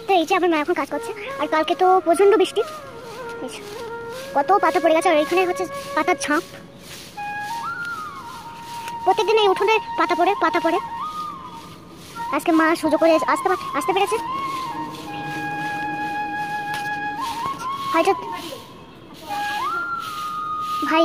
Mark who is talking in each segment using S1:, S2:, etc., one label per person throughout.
S1: তো এই যে আমার মা এখন কাজ করছে, আর কালকে তো প্রচন্ড বৃষ্টি, কত পাতা পড়ে গেছে, আর এখানে হচ্ছে পাতার ঝাঁপ। প্রত্যেকদিন এই উঠোনে পাতা পড়ে। আজকে মা সুযোগ করে আসতে পেরেছে, হয়তো ভাই।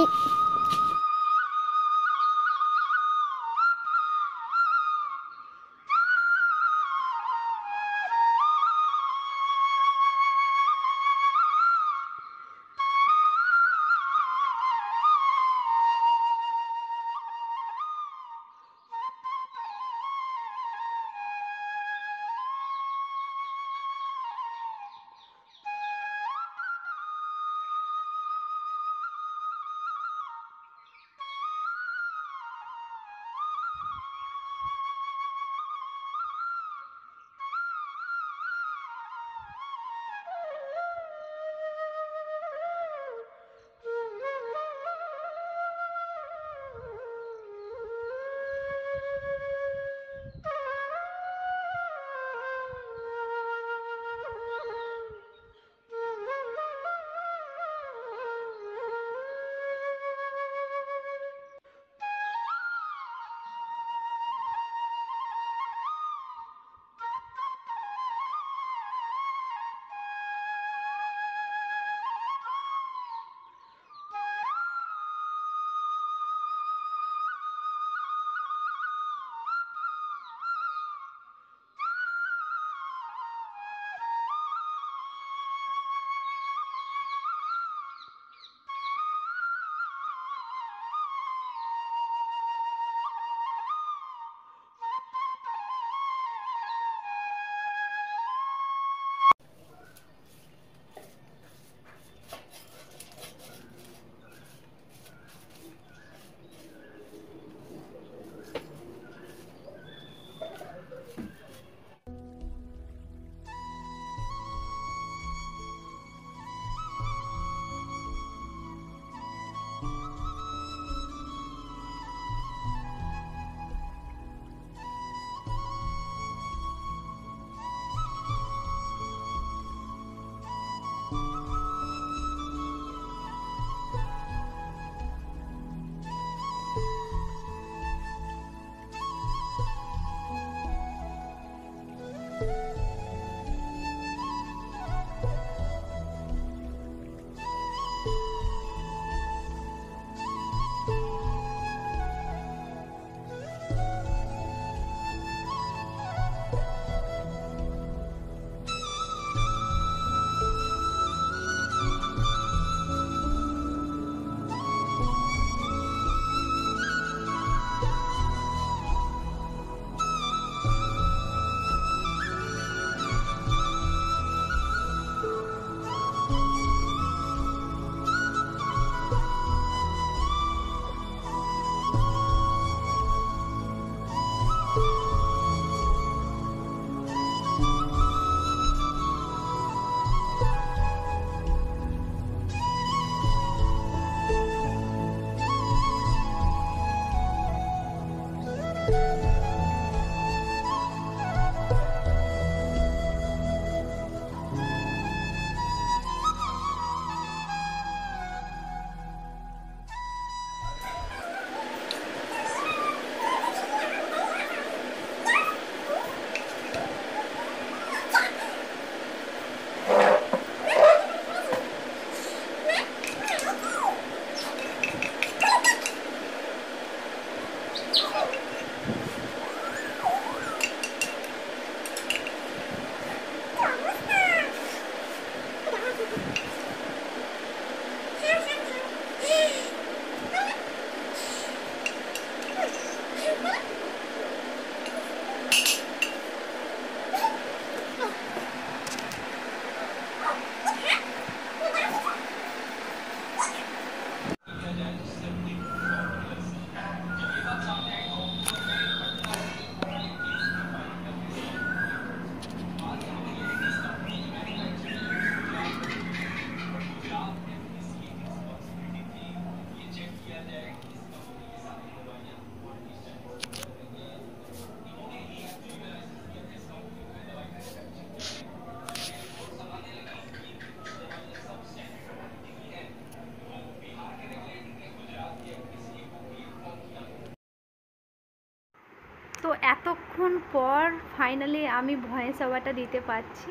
S2: তো এতক্ষণ পর ফাইনালি আমি ভয়েস ওভারটা দিতে পারছি,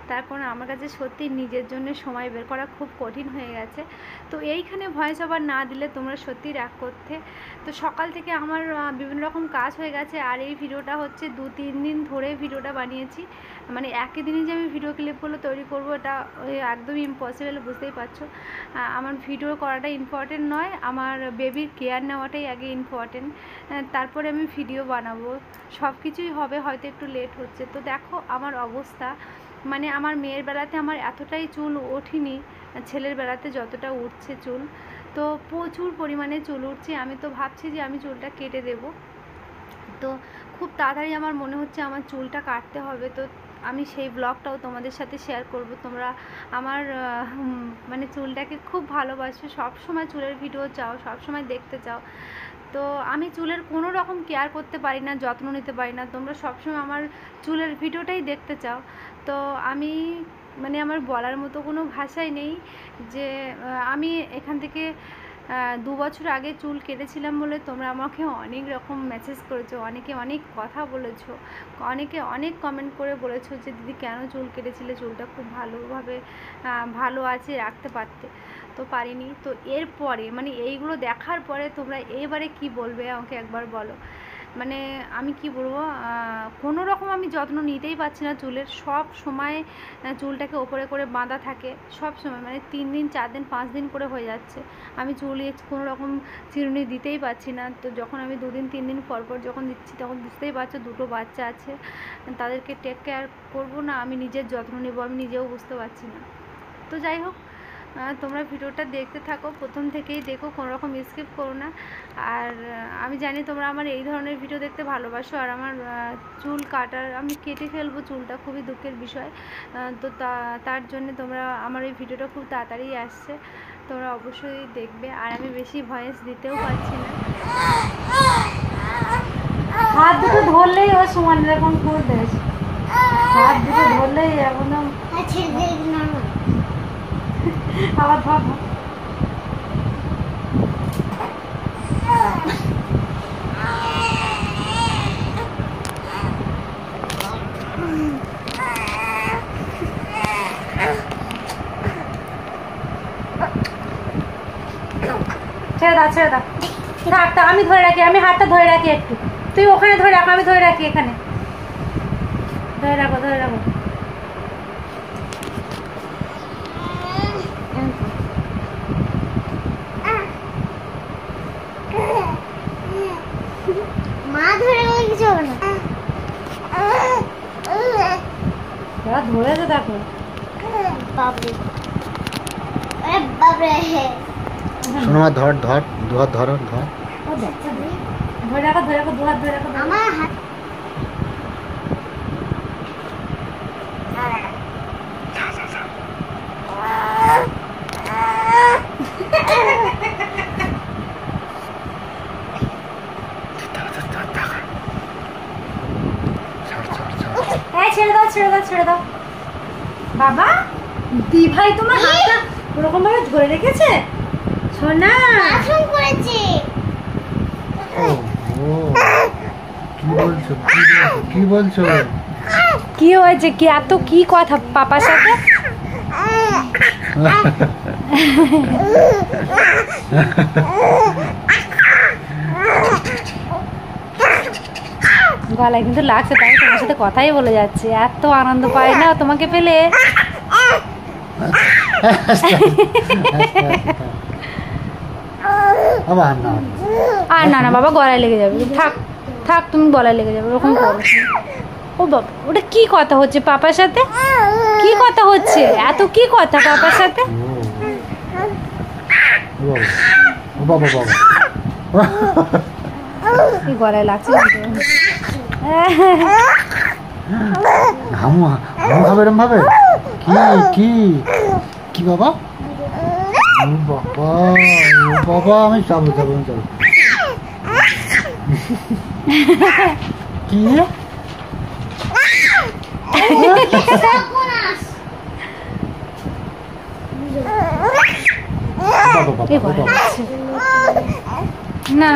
S2: তার কারণ আমার কাছে সত্যি নিজের জন্য সময় বের করা খুব কঠিন হয়ে গেছে। তো এইখানে ভয়েস ওভার না দিলে তোমরা সত্যি রাগ করতে। তো সকাল থেকে আমার বিভিন্ন রকম কাজ হয়ে গেছে, আর এই ভিডিওটা হচ্ছে 2-3 দিন ধরে ভিডিওটা বানিয়েছি। মানে একই দিনে যে আমি ভিডিও ক্লিপগুলো তৈরি করবো এটা একদমই ইম্পসিবল, বুঝতেই পারছো। আমার ভিডিও করাটা ইম্পর্টেন্ট নয়, আমার বেবির কেয়ার নেওয়াটাই আগে ইম্পর্টেন্ট, তারপরে আমি ভিডিও বানাবো। সব কিছুই হবে, হয়তো একটু লেট হচ্ছে। তো দেখো আমার অবস্থা, মানে আমার মেয়ের বেলাতে আমার এতটাই চুল ওঠেনি, ছেলের বেলাতে যতটা উঠছে চুল, তো প্রচুর পরিমাণে চুল উঠছে। আমি তো ভাবছি যে আমি চুলটা কেটে দেব। তো খুব তাড়াতাড়ি আমার মনে হচ্ছে আমার চুলটা কাটতে হবে। তো আমি সেই ব্লগটাও তোমাদের সাথে শেয়ার করব। তোমরা আমার মানে চুলটাকে খুব ভালোবাসো, সব সময় চুলের ভিডিও চাও, সব সময় দেখতে চাও। তো আমি চুলের কোনো রকম কেয়ার করতে পারি না, যত্ন নিতে পারি না। তোমরা সবসময় আমার চুলের ভিডিওটাই দেখতে চাও। তো আমি মানে আমার বলার মতো কোনো ভাষাই নেই যে আমি এখান থেকে 2 বছর আগে চুল কেটেছিলাম বলে তোমরা আমাকে অনেক রকম মেসেজ করেছো, অনেকে অনেক কথা বলেছো, অনেকে অনেক কমেন্ট করে বলেছো যে দিদি কেন চুল কেটেছিলে, চুলটা খুব ভালোভাবে ভালো আছে, রাখতে পারতে, তো পারিনি। তো এরপরে মানে এইগুলো দেখার পরে তোমরা এবারে কি বলবে আমাকে একবার বলো। মানে আমি কি বলবো, কোনো রকম আমি যত্ন নিতেই পারছি না চুলের। সব সময় চুলটাকে ওপরে করে বাঁধা থাকে, সব সময় মানে 3 দিন 4 দিন 5 দিন করে হয়ে যাচ্ছে। আমি চুলে কোনো রকম চিরুনি দিতেই পারছি না। তো যখন আমি 2 দিন 3 দিন পর পর যখন দিচ্ছি তখন বুঝতেই পারছো 2টো বাচ্চা আছে, তাদেরকে টেক কেয়ার করবো না, আমি নিজের যত্ন নেবো, আমি নিজেও বুঝতে পারছি না। তো যাই হোক, তোমরা ভিডিওটা দেখতে থাকো, প্রথম থেকেই দেখো, কোনো রকম স্কিপ করো না। আর আমি জানি তোমরা আমার এই ধরনের ভিডিও দেখতে ভালোবাসো। আর আমার চুল কাটার, আমি কেটে ফেলবো চুলটা, খুবই দুঃখের বিষয়। তো তার জন্য তোমরা আমার এই ভিডিওটা খুব তাড়াতাড়ি আসছে, তোমরা অবশ্যই দেখবে। আর আমি বেশি ভয়েস দিতেও পারছি না। হাত দুটো ধরলেই ও সমান এরকম করে দেয়, হাত দুটো ধরলেই একদম আবার ধর। ছেড়ে দাও, ছেড়ে দাও, থাক থাক, আমি ধরে রাখি, আমি হাতটা ধরে রাখি একটু, তুই ওখানে ধরে রাখো, আমি ধরে রাখি এখানে, ধরে রাখো, ধরে রাখো।
S1: মা ধরে কিছু হবে না,
S2: ধরেছে দেখো,
S1: বাবরে বাবরে।
S3: শোনো মা, ধর ধর, দু হাত ধর, ধর,
S2: ধরে রাখো, ধরে রাখো, 2 হাত ধরে রাখো।
S1: আমার হাত
S2: ছেড়ে দাও, ছেড়ে দাও, ছেড়ে দাও। বাবা দি ভাই তোমার হাতটা ওরকম ভাবে ধরে রেখেছে, সোনা
S1: আসন করেছে।
S3: কি বলছো, কি বলছো,
S2: কি হয়েছে, কি এত কি কথা পাপার সাথে? গলায় কিন্তু লাগছে, তাই তোমার সাথে কথাই বলে যাচ্ছে, এত আনন্দ পাই না তোমাকে পেলে। আর না না বাবা, গলায় লেগে যাবে, থাক থাক, তুমি গলায় লেগে যাবে, ওরকম করো। ও বাবা, ওটা কি কথা হচ্ছে পাপার সাথে, কি কথা হচ্ছে, এত কি কথা পাপার সাথে?
S3: বাবা বাবা
S2: গলায় লাগছে,
S3: হামু হামু খাবে এরম ভাবে, কি কি কি বাবা, ও বাবা, ও বাবা, আমি যাবো যাবো, আমি যাবো। কি
S2: না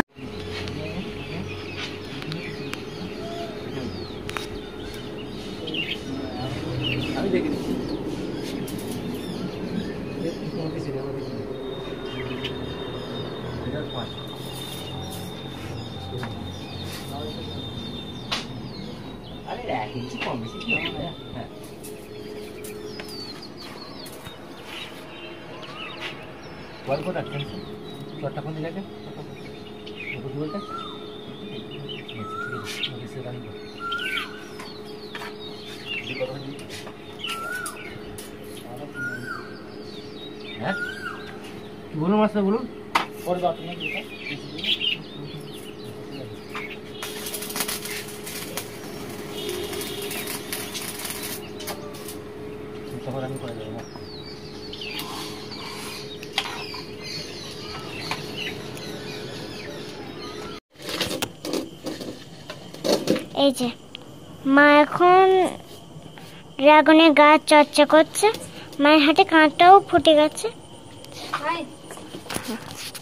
S4: আরে 1 ইঞ্চি কম বেশি কি হবে? হ্যাঁ বল কোটা টেনশন চটটা কোন দিকে ওটা কি বলতে সে রানি হ্যাঁ কি বলুন মাস্টার বলুন পরে বাত না দিটা তখন আমি করে দেবো
S1: এই যে মা এখন ড্রাগনের গাছ চর্চা করছে, মায়ের হাতে কাঁটাও ফুটে গেছে।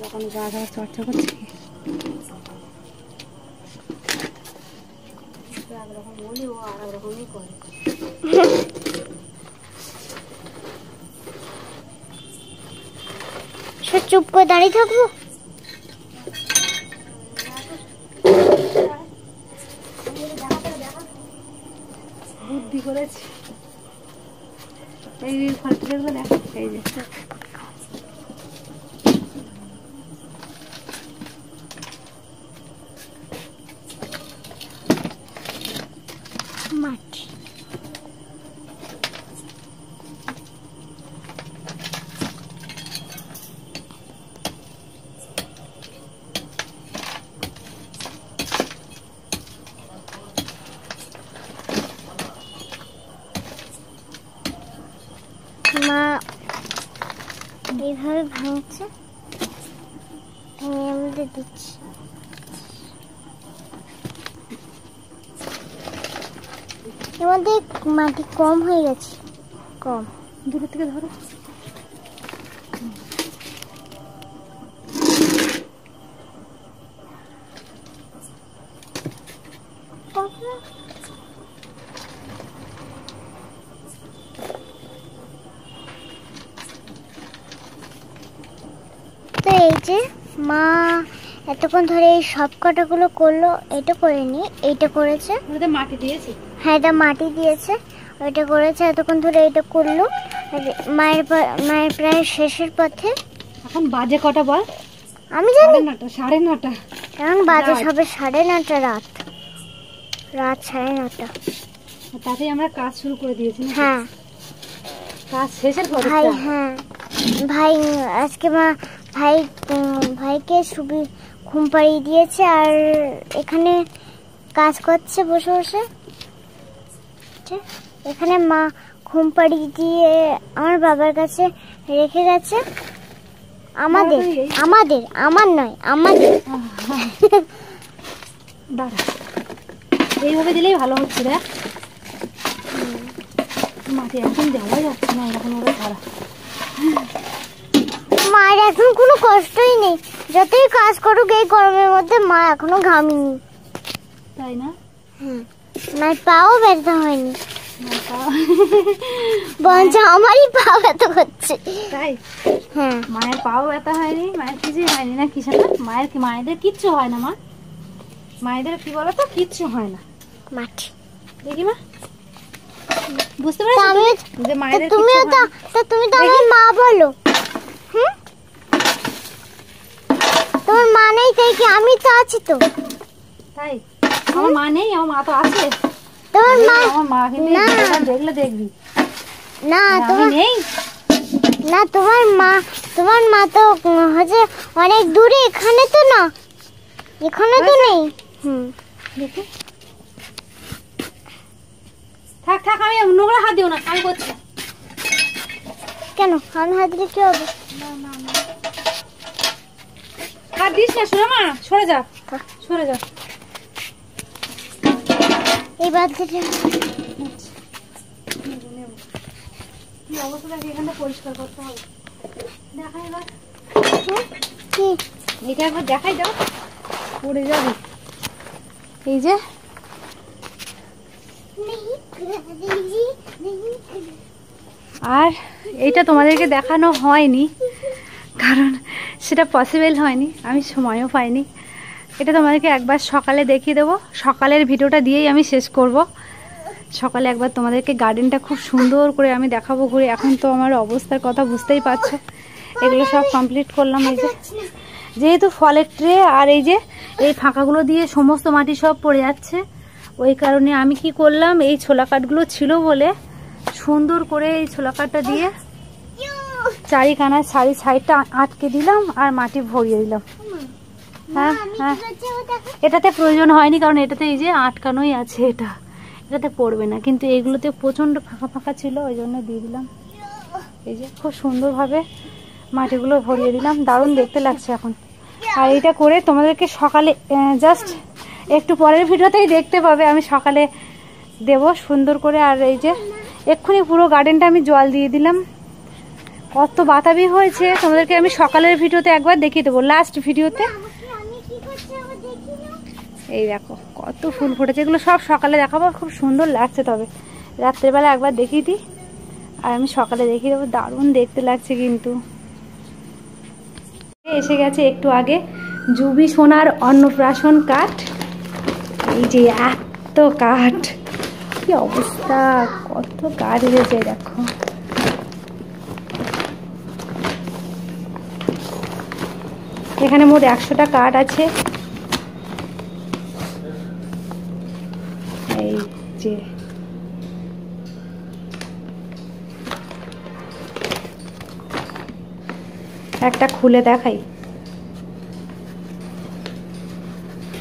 S2: যখন গাছ চর্চা করছে একরকম বলি ও আর রকমই করে।
S1: সে চুপ করে দাঁড়িয়ে থাকবো?
S2: বুদ্ধি করেছি এই ফলগুলো দেখ এই যে
S1: মাটি মা এইভাবে ভাঙছে, ভেঙে মধ্যে দিচ্ছি। এর মধ্যে মাটি কম হয়ে গেছে, কম।
S2: দূর থেকে ধরো
S1: তো এই যে মা এতক্ষণ ধরে এই সব কাটাগুলো করলো, এটা করেনি, এইটা করেছে।
S2: ওটাতে মাটি দিয়েছি,
S1: হ্যাঁ এটা মাটি দিয়েছে, ওইটা করেছে এতক্ষণ ধরে, এটা করলো। মায়ের প্রায় শেষের পথে।
S2: এখন বাজে কটা বল?
S1: আমি জানি
S2: 9:30
S1: এখন বাজে সবে 9:30 রাত 9:30।
S2: তাতেই আমরা কাজ শুরু করে দিয়েছি না?
S1: হ্যাঁ
S2: কাজ শেষের পরে
S1: ভাই, হ্যাঁ ভাই আজকে মা ভাইকে ঘুম পাড়িয়ে দিয়েছে আর এখানে কাজ করছে বসে বসে। এখানে মা ঘুম পাড়িয়ে দিয়ে আমার বাবার কাছে রেখে গেছে। আমার নয়, আমাদের।
S2: দাঁড়া, এইভাবে দিলেই ভালো হচ্ছে রে। মাটি একদম দেওয়া যাচ্ছে না, এরকম ওরা খারাপ।
S1: মায়ের এখন কোনো কষ্টই নেই, যতই কাজ করুক এই গরমের মধ্যে মা এখনো ঘামিনি,
S2: তাই না?
S1: মায়ের পাও ব্যথা হয়নি, বরঞ্চ আমারই পা ব্যথা করছে।
S2: তাই?
S1: হ্যাঁ
S2: মায়ের পাও ব্যথা হয়নি, মায়ের কিছুই হয়নি না? কিসে না? মায়েদের কিচ্ছু হয় না মা, মায়েদের কি বলতো কিচ্ছু হয় না।
S1: মাটি
S2: দেখি মা, বুঝতে পারছো যে মায়েদের
S1: তুমিও তো তুমি তো আমার মা বলো। তোমার মা নেই তাই কি? আমি তো আছি তো।
S2: তাই? আমার মা নেই, আমার মা তো আছে।
S1: তোমার মা,
S2: আমার মা কিন্তু দেখলে দেখবি
S1: না
S2: তোমার নেই
S1: না, তোমার মা তো হচ্ছে অনেক দূরে, এখানে তো না, এখানে তো নেই।
S2: দেখি, থাক থাক, আমি নোংরা হাত দিও না, আমি করছি।
S1: কেন? আমি হাত দিলে কি হবে?
S2: হাত দিস না, সরে মা, সরে যা, সরে যা।
S1: এই বালতিটা
S2: কি অবস্থা দেখে এখানটা পরিষ্কার করতে হবে। দেখাই এবার,
S1: কি?
S2: এটা একবার দেখাই দাও, পড়ে যাবে। এই যে আর এইটা তোমাদেরকে দেখানো হয়নি, কারণ সেটা পসিবল হয়নি, আমি সময়ও পাইনি। এটা তোমাদেরকে একবার সকালে দেখিয়ে দেবো, সকালের ভিডিওটা দিয়েই আমি শেষ করব। সকালে একবার তোমাদেরকে গার্ডেনটা খুব সুন্দর করে আমি দেখাবো ঘুরে। এখন তো আমার অবস্থার কথা বুঝতেই পারছো, এগুলো সব কমপ্লিট করলাম। এই যে যেহেতু ফলের ট্রে আর এই যে এই ফাঁকাগুলো দিয়ে সমস্ত মাটি সব পড়ে যাচ্ছে, ওই কারণে আমি কি করলাম, এই ছোলা কাঠগুলো ছিল বলে সুন্দর করে এই ছোলা কাঠটা দিয়ে চারিখানা সাইডটা আটকে দিলাম আর মাটি ভরিয়ে দিলাম। হ্যাঁ হ্যাঁ, এটাতে প্রয়োজন হয়নি কারণ এটাতে এই যে আটকানোই আছে, এটাতে পড়বে না, কিন্তু এইগুলোতে প্রচণ্ড ফাঁকা ফাঁকা ছিল ওই জন্য দিয়ে দিলাম। এই যে খুব সুন্দরভাবে মাটিগুলো ভরিয়ে দিলাম, দারুণ দেখতে লাগছে এখন। আর এইটা করে তোমাদেরকে সকালে জাস্ট একটু পরের ভিডিওতেই দেখতে পাবে, আমি সকালে দেব সুন্দর করে। আর এই যে এক্ষুনি পুরো গার্ডেনটা আমি জল দিয়ে দিলাম, কত বাতাবি হয়েছে তোমাদেরকে আমি সকালের ভিডিওতে একবার দেখিয়ে দেবো, লাস্ট ভিডিওতে। এই দেখো কত ফুল ফুটেছে, এগুলো সব সকালে দেখাবো, খুব সুন্দর লাগছে। তবে রাত্রেবেলা একবার দেখিয়ে দিই আর আমি সকালে দেখিয়ে দেবো, দারুণ দেখতে লাগছে। কিন্তু এসে গেছে একটু আগে জুবি সোনার অন্নপ্রাশন কাঠ। এই যে এত কাঠ, কি অবস্থা, কত কাঠ হয়েছে দেখো। এখানে মোট 100টা কাঠ আছে। এই যে একটা খুলে দেখাই,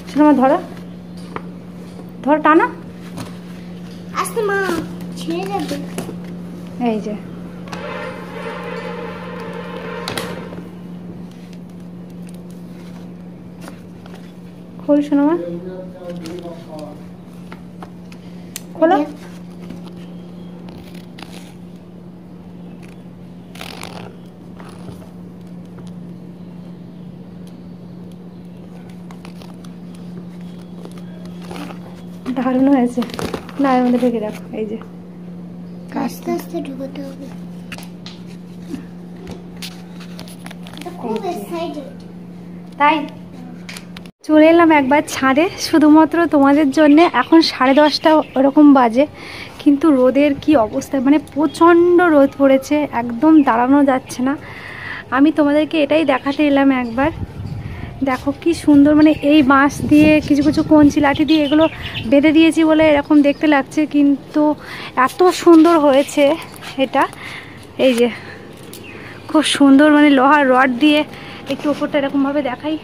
S2: শোনো ধরো ধরো, টানা
S1: আস্তে মা, ছেড়ে যাবে।
S2: এই যে খোল, শোনো মা, খোলো। দারুণ হয়েছে না, এর মধ্যে ঢেকে রাখো। এই যে
S1: আস্তে আস্তে ঢুকাতে হবে, খুব এক্সাইটেড।
S2: তাই চলে এলাম একবার ছাদে শুধুমাত্র তোমাদের জন্য। এখন 10:30 ওরকম বাজে, কিন্তু রোদের কি অবস্থা, মানে প্রচণ্ড রোদ পড়েছে, একদম দাঁড়ানো যাচ্ছে না। আমি তোমাদেরকে এটাই দেখাতে এলাম একবার। দেখো কি সুন্দর, মানে এই বাঁশ দিয়ে কিছু কিছু কঞ্চি লাঠি দিয়ে এগুলো বেঁধে দিয়েছি বলে এরকম দেখতে লাগছে, কিন্তু এত সুন্দর হয়েছে এটা। এই যে খুব সুন্দর, মানে লোহার রড দিয়ে একটু ওপরটা এরকমভাবে দেখাই।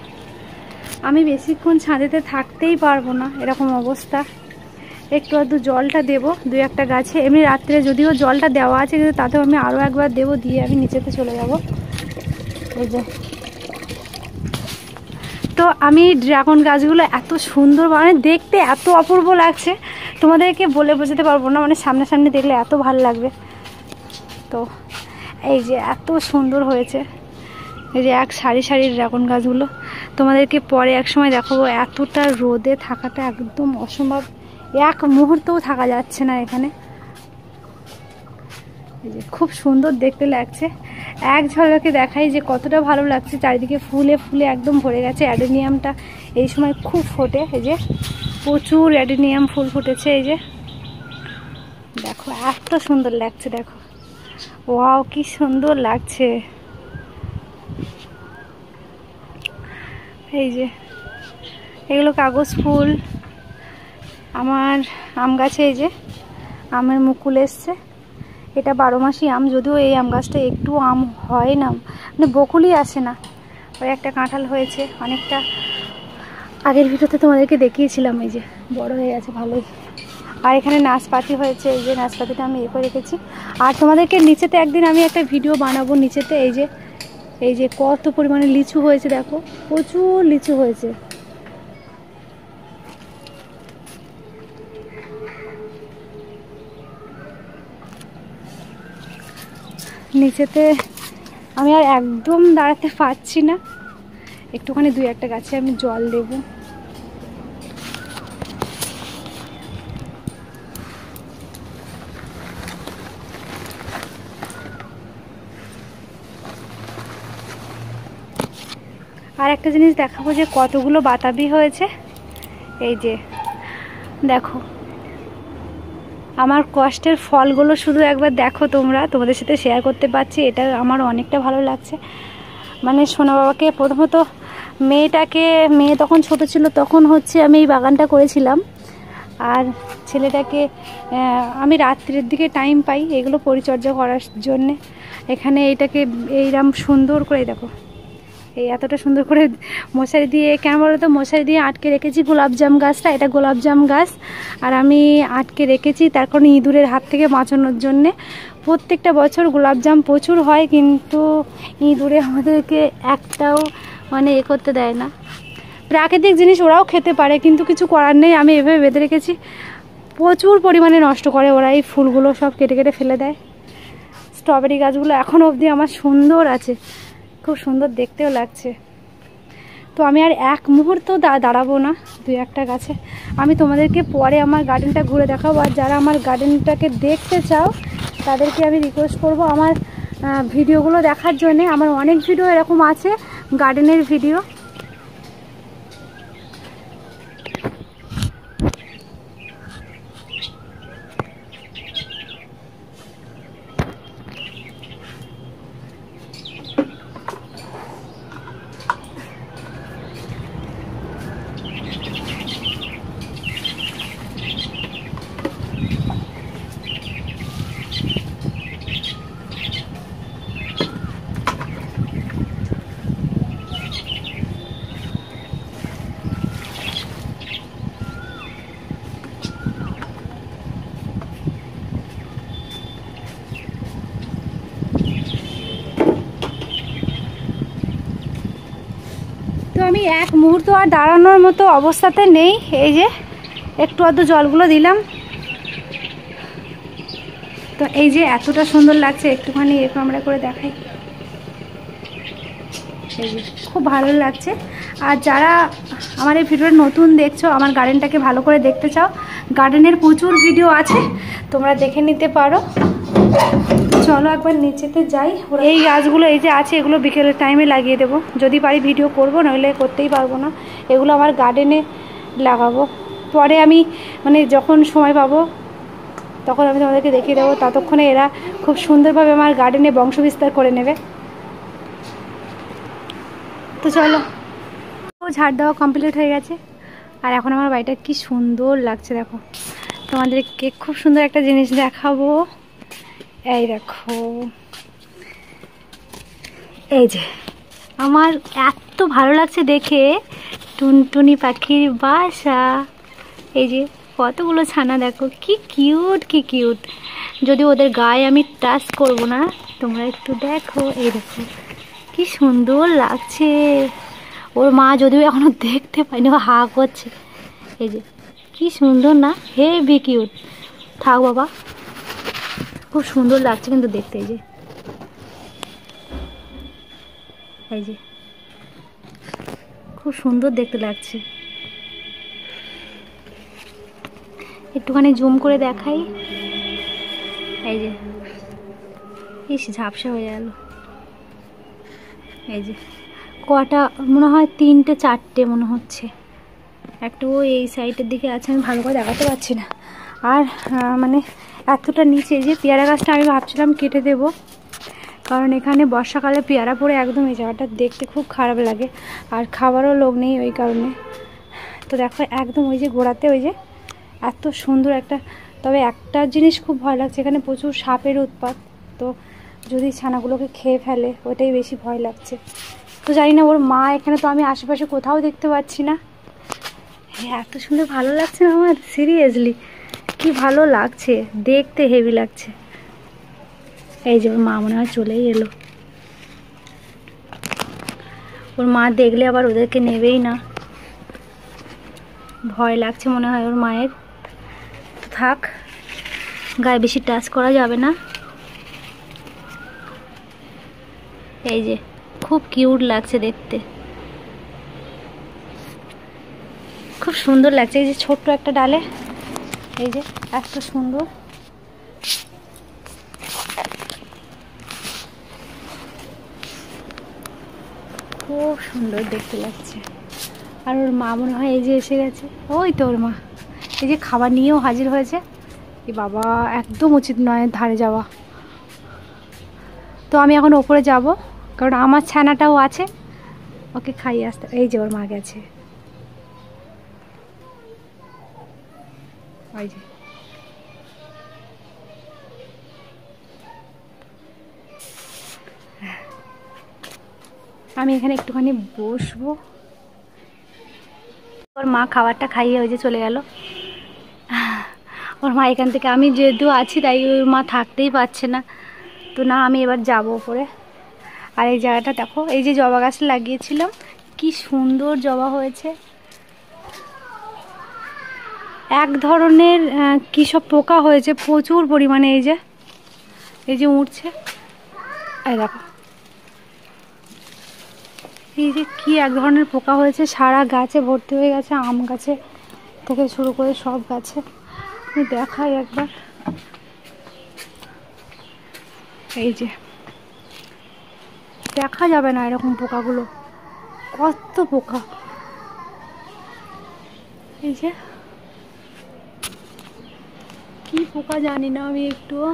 S2: আমি বেশিক্ষণ ছাদেতে থাকতেই পারবো না, এরকম অবস্থা। একটু আধটু জলটা দেবো 2-1টা গাছে, এমনি রাত্রে যদিও জলটা দেওয়া আছে, কিন্তু তাতেও আমি আরও একবার দেবো, দিয়ে আমি নিচেতে চলে যাব। এই যে তো আমি ড্রাগন গাছগুলো এত সুন্দর, মানে দেখতে এত অপূর্ব লাগছে, তোমাদেরকে বলে বোঝাতে পারবো না, মানে সামনাসামনি দেখলে এত ভালো লাগবে। তো এই যে এত সুন্দর হয়েছে, এই যে এক সারি সারি ড্রাগন গাছগুলো তোমাদেরকে পরে এক সময় দেখাবো। এতটা রোদে থাকাটা একদম অসম্ভব, এক মুহূর্তও থাকা যাচ্ছে না এখানে। এই যে খুব সুন্দর দেখতে লাগছে, এক ঝলকে দেখাই যে কতটা ভালো লাগছে। চারিদিকে ফুলে ফুলে একদম ভরে গেছে। অ্যাডেনিয়ামটা এই সময় খুব ফোটে, এই যে প্রচুর অ্যাডেনিয়াম ফুল ফুটেছে। এই যে দেখো এত সুন্দর লাগছে, দেখো ওয়াও কি সুন্দর লাগছে। এই যে এগুলো কাগজ ফুল। আমার আম গাছে এই যে আমের মুকুল এসছে, এটা 12 মাসই আম, যদিও এই আম গাছটা একটু আম হয় না, মানে বকুলই আসে না। ওই একটা কাঁঠাল হয়েছে অনেকটা, আগের ভিডিওতে তোমাদেরকে দেখিয়েছিলাম, এই যে বড় হয়ে গেছে ভালোই। আর এখানে নাশপাতি হয়েছে, এই যে নাশপাতিটা আমি করে রেখেছি। আর তোমাদেরকে নিচেতে একদিন আমি একটা ভিডিও বানাবো নিচেতে। এই যে কত পরিমাণে লিচু হয়েছে, দেখো প্রচুর লিচু হয়েছে। নিচেতে আমি আর একদম দাঁড়াতে পারছি না, একটুখানি 2-1টা গাছে আমি জল দেবো। আর একটা জিনিস দেখাবো যে কতগুলো বাতাবি হয়েছে। এই যে দেখো, আমার কষ্টের ফলগুলো শুধু একবার দেখো তোমরা, তোমাদের সাথে শেয়ার করতে পারছি, এটা আমার অনেকটা ভালো লাগছে। মানে সোনা বাবাকে প্রথমত মেয়ে তখন ছোট ছিল, তখন হচ্ছে আমি এই বাগানটা করেছিলাম। আর ছেলেটাকে আমি রাত্রির দিকে টাইম পাই এগুলো পরিচর্যা করার জন্যে। এখানে এইটাকে এইরকম সুন্দর করে দেখো, এই এতটা সুন্দর করে মশারি দিয়ে, কেন বলো তো, মশারি দিয়ে আটকে রেখেছি গোলাপজাম গাছটা। এটা গোলাপজাম গাছ, আর আমি আটকে রেখেছি তার কারণ ইঁদুরের হাত থেকে বাঁচানোর জন্যে। প্রত্যেকটা বছর গোলাপজাম প্রচুর হয়, কিন্তু ইঁদুরে আমাদেরকে একটাও মানে করতে দেয় না। প্রাকৃতিক জিনিস ওরাও খেতে পারে, কিন্তু কিছু করার নেই, আমি এভাবে বেঁধে রেখেছি। প্রচুর পরিমাণে নষ্ট করে ওরা, এই ফুলগুলো সব কেটে কেটে ফেলে দেয়। স্ট্রবেরি গাছগুলো এখনও অবধি আমার সুন্দর আছে, খুব সুন্দর দেখতেও লাগছে। তো আমি আর এক মুহূর্ত দাঁড়াবো না 2-1টা গাছে। আমি তোমাদেরকে পরে আমার গার্ডেনটা ঘুরে দেখাবো। আর যারা আমার গার্ডেনটাকে দেখতে চাও তাদেরকে আমি রিকোয়েস্ট করব আমার ভিডিওগুলো দেখার জন্যে। আমার অনেক ভিডিও এরকম আছে, গার্ডেনের ভিডিও। তো আমি এক মুহূর্ত আর দাঁড়ানোর মতো অবস্থাতে নেই। এই যে একটু আধটু জলগুলো দিলাম, তো এই যে এতটা সুন্দর লাগছে, একটুখানি আমরা করে দেখাই। এই যে খুব ভালো লাগছে। আর যারা আমার এই ভিডিওটা নতুন দেখছো, আমার গার্ডেনটাকে ভালো করে দেখতে চাও, গার্ডেনের প্রচুর ভিডিও আছে, তোমরা দেখে নিতে পারো। চলো একবার নিচেতে যাই। এই গাছগুলো এই যে আছে, এগুলো বিকেলের টাইমে লাগিয়ে দেবো, যদি পারি ভিডিও করব, নইলে করতেই পারবো না। এগুলো আমার গার্ডেনে লাগাবো, পরে আমি মানে যখন সময় পাবো তখন আমি তোমাদেরকে দেখিয়ে দেবো। ততক্ষণে এরা খুব সুন্দরভাবে আমার গার্ডেনে বংশবিস্তার করে নেবে। তো চলো, ঝাড় দেওয়া কমপ্লিট হয়ে গেছে। আর এখন আমার বাড়িটা কি সুন্দর লাগছে দেখো। তোমাদেরকে খুব সুন্দর একটা জিনিস দেখাবো। এই দেখো, এই যে আমার এত ভালো লাগছে দেখে, টুনটুনি পাখির বাসা। এই যে কতগুলো ছানা দেখো, কি কিউট কি কিউট। যদি ওদের গায়ে আমি টাচ করব না, তোমরা একটু দেখো। এই দেখো কি সুন্দর লাগছে। ওর মা যদিও এখনো দেখতে পাইনি, ও হা করছে। এই যে কি সুন্দর না, হেভি কিউট। থাক বাবা, খুব সুন্দর লাগছে কিন্তু দেখতে। এই যে খুব সুন্দর দেখতে লাগছে। একটুখানি জুম করে দেখাই। এই যে ইস, ঝাপসা হয়ে গেল। এই যে কটা মনে হয়, 3-4টে মনে হচ্ছে। একটা ও এই সাইডের দিকে আছে, আমি ভালো করে দেখাতে পারছি না। আর মানে এতটা নিচে যে পেয়ারা গাছটা আমি ভাবছিলাম কেটে দেব, কারণ এখানে বর্ষাকালে পেয়ারা পড়ে একদম এই জায়গাটা দেখতে খুব খারাপ লাগে, আর খাবারও লোক নেই ওই কারণে। তো দেখো একদম ওই যে গোড়াতে ওই যে এত সুন্দর একটা, তবে একটা জিনিস খুব ভয় লাগছে, এখানে প্রচুর সাপের উৎপাত। তো যদি ছানাগুলোকে খেয়ে ফেলে, ওটাই বেশি ভয় লাগছে। তো জানি না ওর মা এখানে তো আমি আশেপাশে কোথাও দেখতে পাচ্ছি না। হ্যাঁ, এত সুন্দর ভালো লাগছে না আমার, সিরিয়াসলি কি ভালো লাগছে দেখতে, হেভি লাগছে। এই যে ওর মা মনে হয় চলেই এলো। ওর মা দেখলে আবার ওদেরকে নেবেই না, ভয় লাগছে মনে হয় ওর মায়ের। থাক, গায়ে বেশি টাচ করা যাবে না। এই যে খুব কিউট লাগছে দেখতে, খুব সুন্দর লাগছে। এই যে ছোট্ট একটা ডালে, এই যে এত সুন্দর। খুব খুব সুন্দর দেখতে লাগছে। আর ওর মা মনে হয় এই যে এসে গেছে, ওই তো ওর মা এই যে খাবার নিয়েও হাজির হয়েছে। এ বাবা, একদম উচিত নয় ধারে যাওয়া। তো আমি এখন ওপরে যাব, কারণ আমার ছানাটাও আছে, ওকে খাইয়ে আসতে। এই যে ওর মা গেছে, ওই যে। আমি এখানে একটুখানি বসবো। ওর মা খাবারটা খাইয়ে ওই যে চলে গেল। ওর মা এখান থেকে, আমি যেহেতু আছি তাই ওর মা থাকতেই পারছে না। তো না, আমি এবার যাব উপরে। আর এই জায়গাটা দেখো, এই যে জবা গাছ লাগিয়েছিলাম, কি সুন্দর জবা হয়েছে। এক ধরনের কী সব পোকা হয়েছে প্রচুর পরিমাণে, এই যে উঠছে। এই দেখো, এই যে কি এক ধরনের পোকা হয়েছে, সারা গাছে ভর্তি হয়ে গেছে, আম গাছে থেকে শুরু করে সব গাছে। আমি দেখাই একবার, এই যে দেখা যাবে না এরকম পোকাগুলো, কত পোকা। এই যে কি পোকা জানি না আমি একটুও।